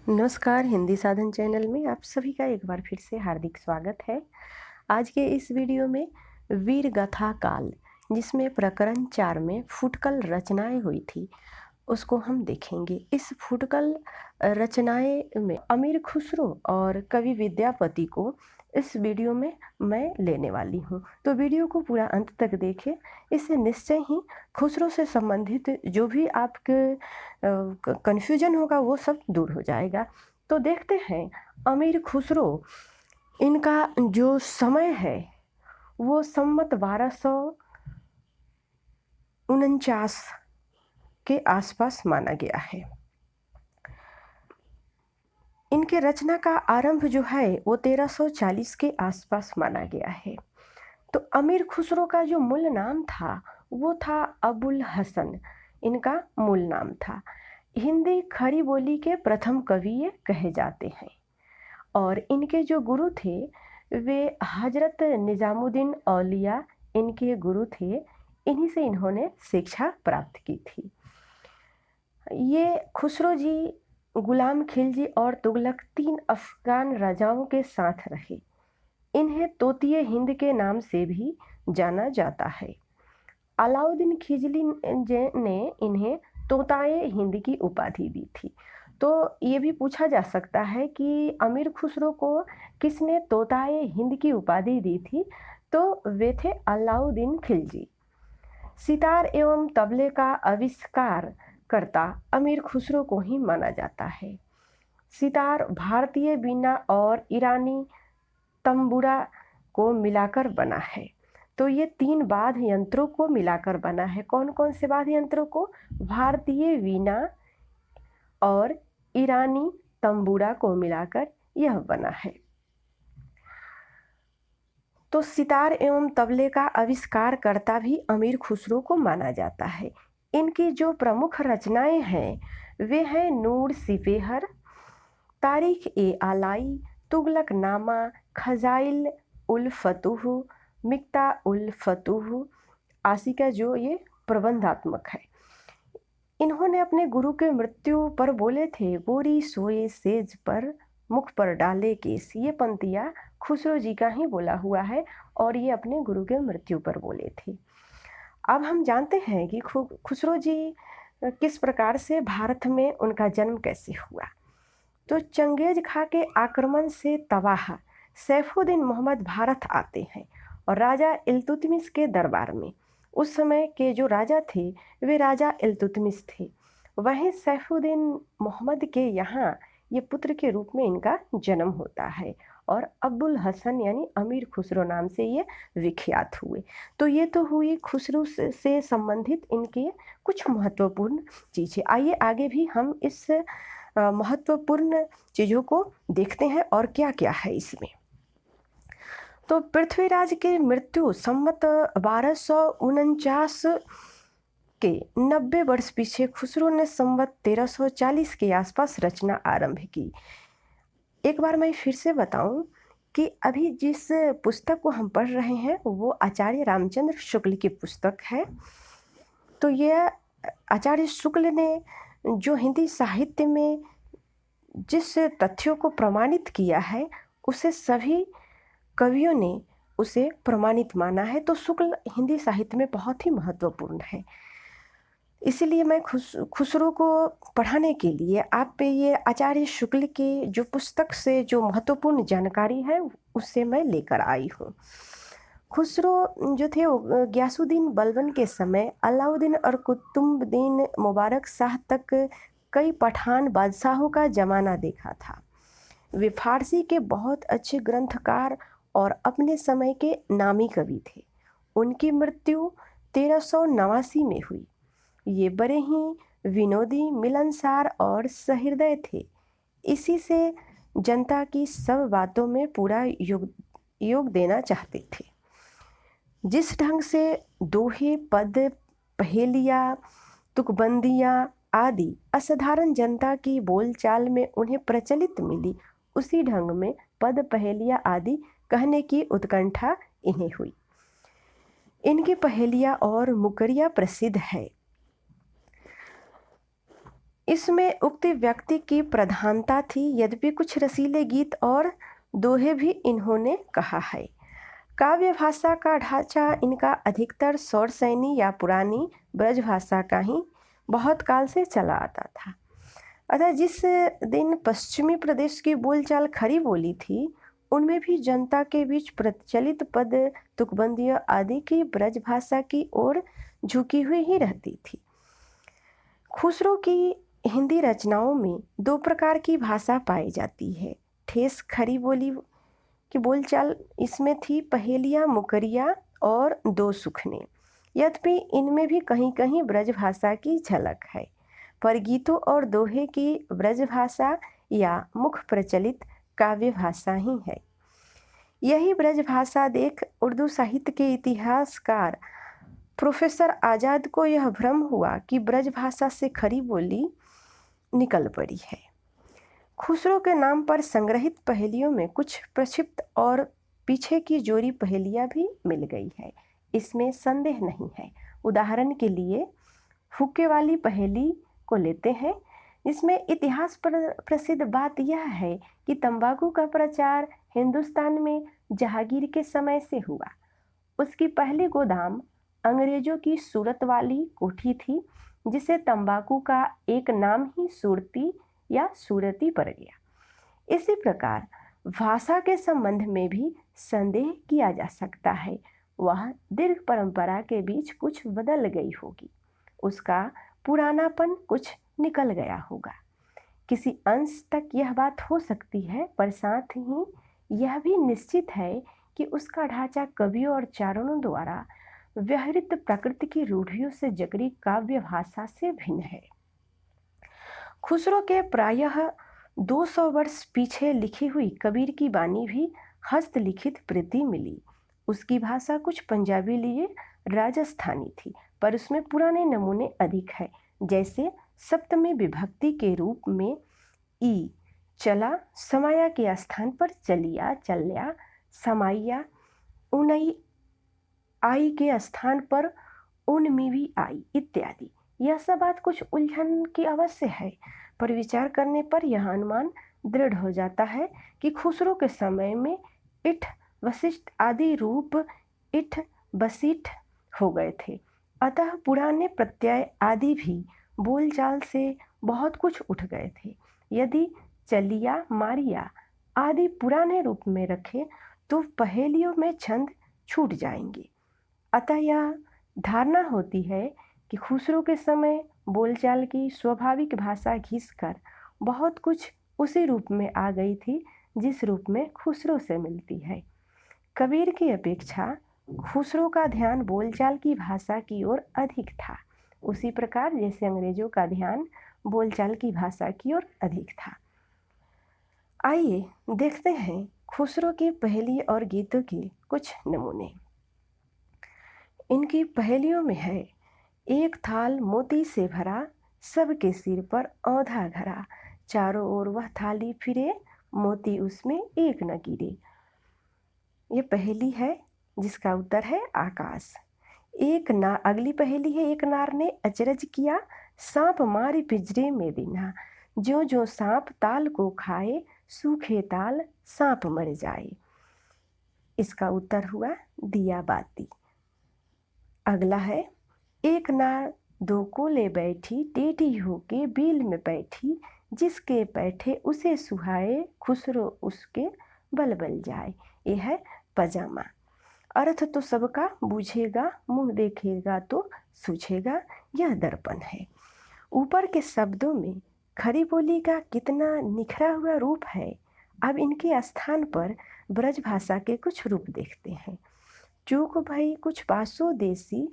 नमस्कार, हिंदी साधन चैनल में आप सभी का एक बार फिर से हार्दिक स्वागत है। आज के इस वीडियो में वीर गाथा काल, जिसमें प्रकरण 4 में फुटकल रचनाएं हुई थी, उसको हम देखेंगे। इस फुटकल रचनाएं में अमीर खुसरो और कवि विद्यापति को इस वीडियो में मैं लेने वाली हूँ, तो वीडियो को पूरा अंत तक देखें। इससे निश्चय ही खुसरो से संबंधित जो भी आपके कन्फ्यूजन होगा वो सब दूर हो जाएगा। तो देखते हैं अमीर खुसरो, इनका जो समय है वो संमत 1249 के आसपास माना गया है। इनके रचना का आरंभ जो है वो 1340 के आसपास माना गया है। तो अमीर खुसरो का जो मूल नाम था वो था अबुल हसन, इनका मूल नाम था। हिंदी खड़ी बोली के प्रथम कवि ये कहे जाते हैं और इनके जो गुरु थे वे हजरत निजामुद्दीन औलिया इनके गुरु थे। इन्हीं से इन्होंने शिक्षा प्राप्त की थी। ये खुसरो जी गुलाम खिलजी और तुगलक 3 अफगान राजाओं के साथ रहे। इन्हें तोतिए हिंद के नाम से भी जाना जाता है। अलाउद्दीन खिलजी ने इन्हें तोताए हिंद की उपाधि दी थी। तो ये भी पूछा जा सकता है कि अमीर खुसरो को किसने तोताए हिंद की उपाधि दी थी, तो वे थे अलाउद्दीन खिलजी। सितार एवं तबले का आविष्कार करता अमीर खुसरो को ही माना जाता है। सितार भारतीय बीना और ईरानी तंबूरा को मिलाकर बना है। तो ये 3 वाद्य यंत्रों को मिलाकर बना है। कौन कौन से वाद्य यंत्रों को? भारतीय वीणा और ईरानी तंबूरा को मिलाकर यह बना है। तो सितार एवं तबले का आविष्कारकर्ता भी अमीर खुसरो को माना जाता है। इनकी जो प्रमुख रचनाएं हैं वे हैं नूर सिपेहर, तारीख ए आलाई, तुगलक नामा, खजाइल उल फतूह, मिक्ता उल फतूह, आशिका, जो ये प्रबंधात्मक है। इन्होंने अपने गुरु के मृत्यु पर बोले थे, गोरी सोए सेज पर मुख पर डाले केस। ये पंक्तियाँ खुसरो जी का ही बोला हुआ है और ये अपने गुरु के मृत्यु पर बोले थे। अब हम जानते हैं कि खुसरो जी किस प्रकार से भारत में उनका जन्म कैसे हुआ। तो चंगेज खां के आक्रमण से तबाह सैफुद्दीन मोहम्मद भारत आते हैं और राजा इल्तुतमिश के दरबार में, उस समय के जो राजा थे वे राजा इल्तुतमिश थे। वहीं सैफुद्दीन मोहम्मद के यहाँ ये पुत्र के रूप में इनका जन्म होता है और अबुल हसन यानी अमीर खुसरो नाम से ये विख्यात हुए। तो ये तो हुई खुसरो से संबंधित इनके कुछ महत्वपूर्ण चीज़ें। आइए आगे भी हम इस महत्वपूर्ण चीज़ों को देखते हैं और क्या क्या है इसमें। तो पृथ्वीराज की मृत्यु संमत 1249 के 90 वर्ष पीछे खुसरो ने संवत 1340 के आसपास रचना आरंभ की। एक बार मैं फिर से बताऊं कि अभी जिस पुस्तक को हम पढ़ रहे हैं वो आचार्य रामचंद्र शुक्ल की पुस्तक है। तो यह आचार्य शुक्ल ने जो हिंदी साहित्य में जिस तथ्यों को प्रमाणित किया है उसे सभी कवियों ने उसे प्रमाणित माना है। तो शुक्ल हिंदी साहित्य में बहुत ही महत्वपूर्ण है। इसीलिए मैं खुसरो को पढ़ाने के लिए आप पे ये आचार्य शुक्ल की जो पुस्तक से जो महत्वपूर्ण जानकारी है उससे मैं लेकर आई हूँ। खुसरो जो थे वो गयासुद्दीन बलबन के समय अलाउद्दीन और कुतुबुद्दीन मुबारक शाह तक कई पठान बादशाहों का जमाना देखा था। वे फारसी के बहुत अच्छे ग्रंथकार और अपने समय के नामी कवि थे। उनकी मृत्यु 1389 में हुई। ये बड़े ही विनोदी, मिलनसार और सहृदय थे। इसी से जनता की सब बातों में पूरा योग देना चाहते थे। जिस ढंग से दोहे, पद, पहेलियाँ, तुकबंदियाँ आदि असाधारण जनता की बोलचाल में उन्हें प्रचलित मिली, उसी ढंग में पद, पहेलियाँ आदि कहने की उत्कंठा इन्हें हुई। इनकी पहेलियाँ और मुकरियाँ प्रसिद्ध है। इसमें उक्त व्यक्ति की प्रधानता थी, यद्यपि कुछ रसीले गीत और दोहे भी इन्होंने कहा है। काव्य भाषा का ढांचा इनका अधिकतर सौरसैनी या पुरानी ब्रज भाषा का ही बहुत काल से चला आता था। अतः जिस दिन पश्चिमी प्रदेश की बोलचाल खड़ी बोली थी, उनमें भी जनता के बीच प्रचलित पद, तुकबंदियाँ आदि की ब्रज भाषा की ओर झुकी हुई ही रहती थी। खुसरो की हिंदी रचनाओं में दो प्रकार की भाषा पाई जाती है। ठेस खड़ी बोली की बोलचाल इसमें थी, पहेलियाँ, मुकरिया और दो सुखने। यद्यपि इनमें भी कहीं कहीं ब्रज भाषा की झलक है, पर गीतों और दोहे की ब्रज भाषा या मुख प्रचलित काव्य भाषा ही है। यही ब्रज भाषा देख उर्दू साहित्य के इतिहासकार प्रोफेसर आज़ाद को यह भ्रम हुआ कि ब्रज भाषा से खरी बोली निकल पड़ी है। खुसरो के नाम पर संग्रहित पहेलियों में कुछ प्रक्षिप्त और पीछे की जोड़ी पहेलियाँ भी मिल गई है, इसमें संदेह नहीं है। उदाहरण के लिए हुक्के वाली पहेली को लेते हैं, जिसमें इतिहास पर प्रसिद्ध बात यह है कि तंबाकू का प्रचार हिंदुस्तान में जहांगीर के समय से हुआ। उसकी पहली गोदाम अंग्रेजों की सूरत वाली कोठी थी, जिसे तंबाकू का एक नाम ही सूरती या सूरती पड़ गया। इसी प्रकार भाषा के संबंध में भी संदेह किया जा सकता है। वह दीर्घ परंपरा के बीच कुछ बदल गई होगी, उसका पुरानापन कुछ निकल गया होगा। किसी अंश तक यह बात हो सकती है, पर साथ ही यह भी निश्चित है कि उसका ढांचा कवियों और चारणों द्वारा व्यवहृत प्रकृति की रूढ़ियों से जकड़ी काव्य भाषा से भिन्न है। खुसरो के प्रायः 200 वर्ष पीछे लिखी हुई कबीर की बानी भी हस्तलिखित प्रति मिली। उसकी भाषा कुछ पंजाबी लिए राजस्थानी थी, पर उसमें पुराने नमूने अधिक है। जैसे सप्तमी विभक्ति के रूप में ई, चला, समाया के स्थान पर चलिया, चल्या, समाइया, उनई, आई के स्थान पर उनमिवी आई इत्यादि। यह सब बात कुछ उलझन की अवश्य है, पर विचार करने पर यह अनुमान दृढ़ हो जाता है कि खुसरो के समय में इठ, वशिष्ठ आदि रूप इठ, बसिठ हो गए थे। अतः पुराने प्रत्यय आदि भी बोलचाल से बहुत कुछ उठ गए थे। यदि चलिया, मारिया आदि पुराने रूप में रखे तो पहेलियों में छंद छूट जाएंगे। अतः यह धारणा होती है कि खुसरो के समय बोलचाल की स्वाभाविक भाषा घिसकर बहुत कुछ उसी रूप में आ गई थी जिस रूप में खुसरो से मिलती है। कबीर की अपेक्षा खुसरो का ध्यान बोलचाल की भाषा की ओर अधिक था, उसी प्रकार जैसे अंग्रेजों का ध्यान बोलचाल की भाषा की ओर अधिक था। आइए देखते हैं खुसरो की पहेली और गीतों के कुछ नमूने। इनकी पहेलियों में है, एक थाल मोती से भरा, सबके सिर पर औंधा धरा, चारों ओर वह थाली फिरे, मोती उसमें एक न गिरे। ये पहेली है जिसका उत्तर है आकाश। अगली पहेली है, एक नार ने अचरज किया, सांप मारे पिंजरे में बिना, जो जो सांप ताल को खाए, सूखे ताल सांप मर जाए। इसका उत्तर हुआ दिया बाती। अगला है, एक नार दो को ले बैठी, टेढ़ी होके बील में बैठी, जिसके बैठे उसे सुहाए, खुसरो उसके बल बल जाए। यह है पजामा। अर्थ तो सबका बूझेगा, मुंह देखेगा तो सूझेगा, यह दर्पण है। ऊपर के शब्दों में खरी बोली का कितना निखरा हुआ रूप है। अब इनके स्थान पर ब्रज भाषा के कुछ रूप देखते हैं। चूक भई कुछ पासो देसी,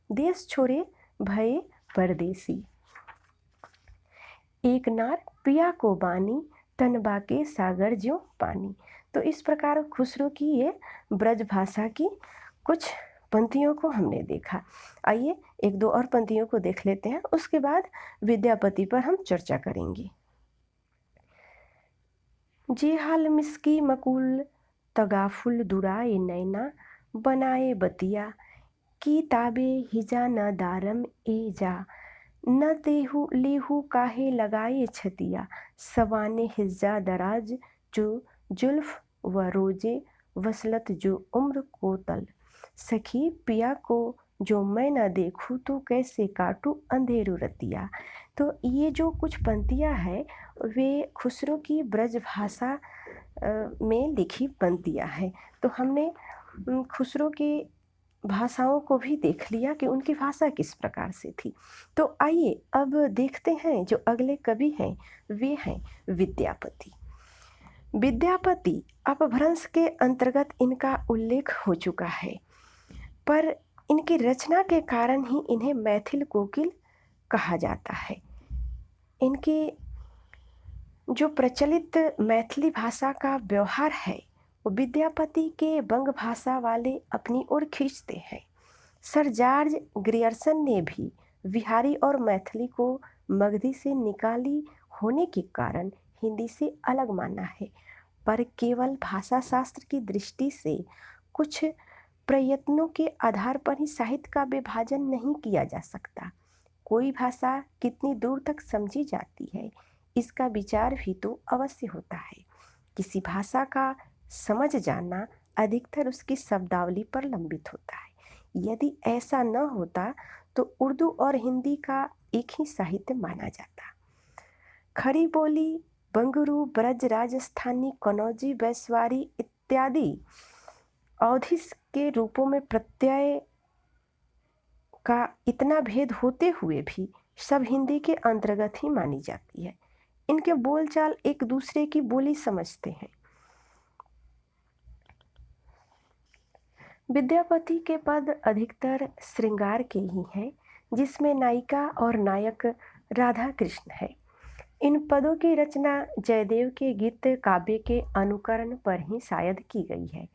देश छोड़े भये परदेसी। एक नार पिया को बानी, तनबा के सागर ज्यों पानी। तो इस प्रकार खुसरो की ये ब्रज भाषा की कुछ पंक्तियों को हमने देखा। आइए एक दो और पंक्तियों को देख लेते हैं, उसके बाद विद्यापति पर हम चर्चा करेंगे। जे हाल मिसकी मकुल तगाफुल दुराए नैना, बनाए बतिया की ताबे हिजा न दारम ए जा, न तेहु लेहु काहे लगाए छतिया, सवाने हिज्जा दराज जो जुल्फ व रोजे वसलत जो उम्र को तल। सखी पिया को जो मैं न देखूं तो कैसे काटूं अंधेरू रतिया। तो ये जो कुछ पंक्तियाँ हैं वे खुसरो की ब्रज भाषा में लिखी पंक्तियाँ हैं। तो हमने खुसरो की भाषाओं को भी देख लिया कि उनकी भाषा किस प्रकार से थी। तो आइए अब देखते हैं जो अगले कवि हैं वे हैं विद्यापति। विद्यापति अपभ्रंश के अंतर्गत इनका उल्लेख हो चुका है, पर इनकी रचना के कारण ही इन्हें मैथिल कोकिल कहा जाता है। इनके जो प्रचलित मैथिली भाषा का व्यवहार है वो विद्यापति के बंग भाषा वाले अपनी ओर खींचते हैं। सर जॉर्ज ग्रियर्सन ने भी बिहारी और मैथिली को मगधी से निकाली होने के कारण हिंदी से अलग माना है, पर केवल भाषा शास्त्र की दृष्टि से कुछ प्रयत्नों के आधार पर ही साहित्य का विभाजन नहीं किया जा सकता। कोई भाषा कितनी दूर तक समझी जाती है इसका विचार भी तो अवश्य होता है। किसी भाषा का समझ जाना अधिकतर उसकी शब्दावली पर लंबित होता है। यदि ऐसा न होता तो उर्दू और हिंदी का एक ही साहित्य माना जाता। खड़ी बोली, बंगरू, ब्रज, राजस्थानी, कनौजी, बैसवारी इत्यादि अवधि के रूपों में प्रत्यय का इतना भेद होते हुए भी सब हिंदी के अंतर्गत ही मानी जाती है। इनके बोलचाल एक दूसरे की बोली समझते हैं। विद्यापति के पद अधिकतर श्रृंगार के ही हैं, जिसमें नायिका और नायक राधा कृष्ण है। इन पदों की रचना जयदेव के गीत काव्य के अनुकरण पर ही शायद की गई है।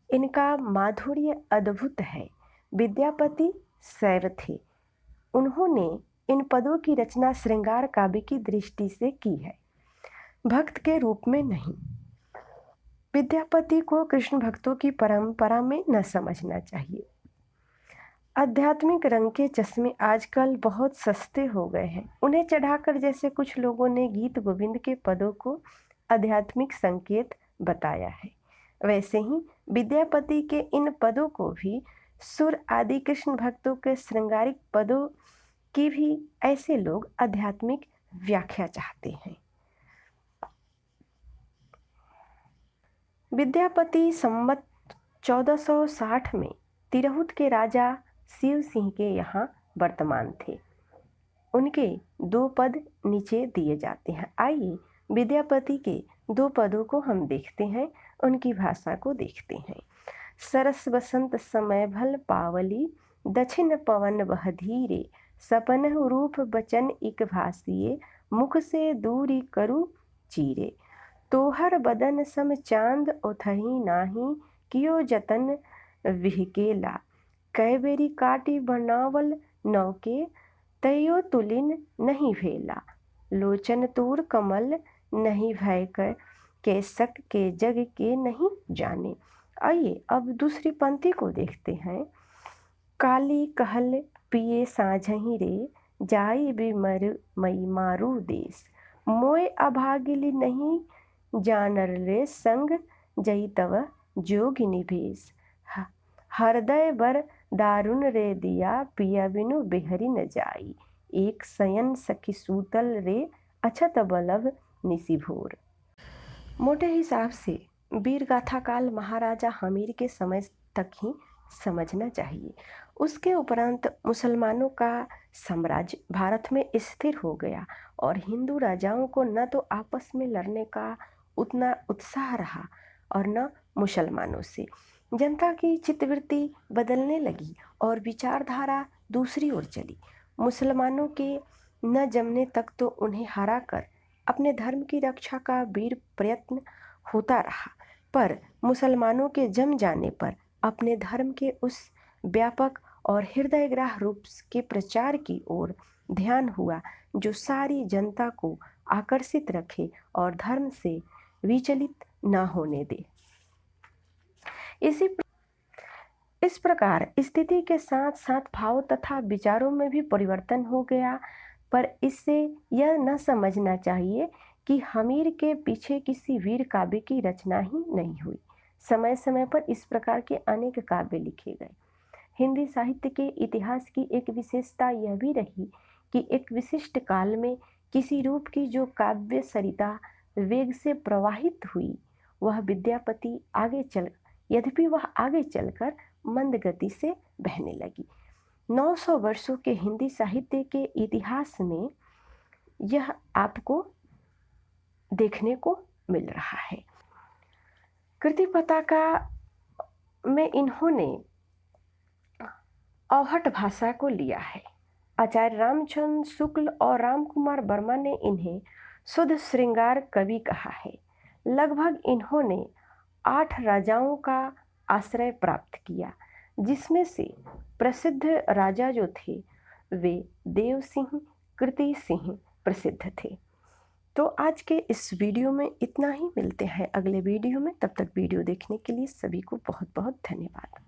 इनका माधुर्य अद्भुत है। विद्यापति शैव थे। उन्होंने इन पदों की रचना श्रृंगार काव्य की दृष्टि से की है, भक्त के रूप में नहीं। विद्यापति को कृष्ण भक्तों की परंपरा में न समझना चाहिए। आध्यात्मिक रंग के चश्मे आजकल बहुत सस्ते हो गए हैं। उन्हें चढ़ाकर जैसे कुछ लोगों ने गीत गोविंद के पदों को आध्यात्मिक संकेत बताया है, वैसे ही विद्यापति के इन पदों को भी सुर आदि कृष्ण भक्तों के श्रृंगारिक पदों की भी ऐसे लोग आध्यात्मिक व्याख्या चाहते हैं। विद्यापति संवत 1460 में तिरहुत के राजा शिव सिंह के यहाँ वर्तमान थे। उनके 2 पद नीचे दिए जाते हैं। आइए विद्यापति के 2 पदों को हम देखते हैं, उनकी भाषा को देखते हैं। सरस बसंत समय भल पावली, दक्षिण पवन बह धीरे, सपनहु रूप बचन इक भासिए, मुख से दूरी करु चीरे। तोहर बदन सम चांद ओथही नाही, कियो जतन विहकेला, कै बेरी काटी बनावल नौके, तैयो तुलिन नहीं भेला, लोचन तूर कमल नहीं भय कर, के सक के जग के नहीं जाने। आइए अब दूसरी पंक्ति को देखते हैं। काली कहल पिए साझही रे, जाई बिमर मई मारू देश, मोय अभागिली नहीं जानर रे, संग जई तव जोगिनी भेष, हृदय बर दारुण रे दिया, पिया बिनु बेहरी न जाई, एक शयन सखी सूतल रे, अछत बलभ निसी भोर। मोटे हिसाब से वीर गाथा काल महाराजा हमीर के समय तक ही समझना चाहिए। उसके उपरांत मुसलमानों का साम्राज्य भारत में स्थिर हो गया और हिंदू राजाओं को न तो आपस में लड़ने का उतना उत्साह रहा और न मुसलमानों से। जनता की चित्तवृत्ति बदलने लगी और विचारधारा दूसरी ओर चली। मुसलमानों के न जमने तक तो उन्हें हराकर अपने धर्म की रक्षा का वीर प्रयत्न होता रहा, पर मुसलमानों के जम जाने पर अपने धर्म के उस व्यापक और हृदयग्राह रूप के प्रचार की ओर ध्यान हुआ जो सारी जनता को आकर्षित रखे और धर्म से विचलित न होने दे। इस प्रकार स्थिति के साथ साथ भाव तथा विचारों में भी परिवर्तन हो गया। पर इससे यह न समझना चाहिए कि हमीर के पीछे किसी वीर काव्य की रचना ही नहीं हुई। समय समय पर इस प्रकार के अनेक काव्य लिखे गए। हिंदी साहित्य के इतिहास की एक विशेषता यह भी रही कि एक विशिष्ट काल में किसी रूप की जो काव्य सरिता वेग से प्रवाहित हुई, वह विद्यापति यद्यपि वह आगे चलकर मंद गति से बहने लगी। 900 वर्षों के हिंदी साहित्य के इतिहास में यह आपको देखने को मिल रहा है। कृति पताका में इन्होंने अवहट भाषा को लिया है। आचार्य रामचंद्र शुक्ल और रामकुमार वर्मा ने इन्हें शुद्ध श्रृंगार कवि कहा है। लगभग इन्होंने 8 राजाओं का आश्रय प्राप्त किया, जिसमें से प्रसिद्ध राजा जो थे वे देव सिंह, कृति सिंह प्रसिद्ध थे। तो आज के इस वीडियो में इतना ही। मिलते हैं अगले वीडियो में। तब तक वीडियो देखने के लिए सभी को बहुत बहुत धन्यवाद।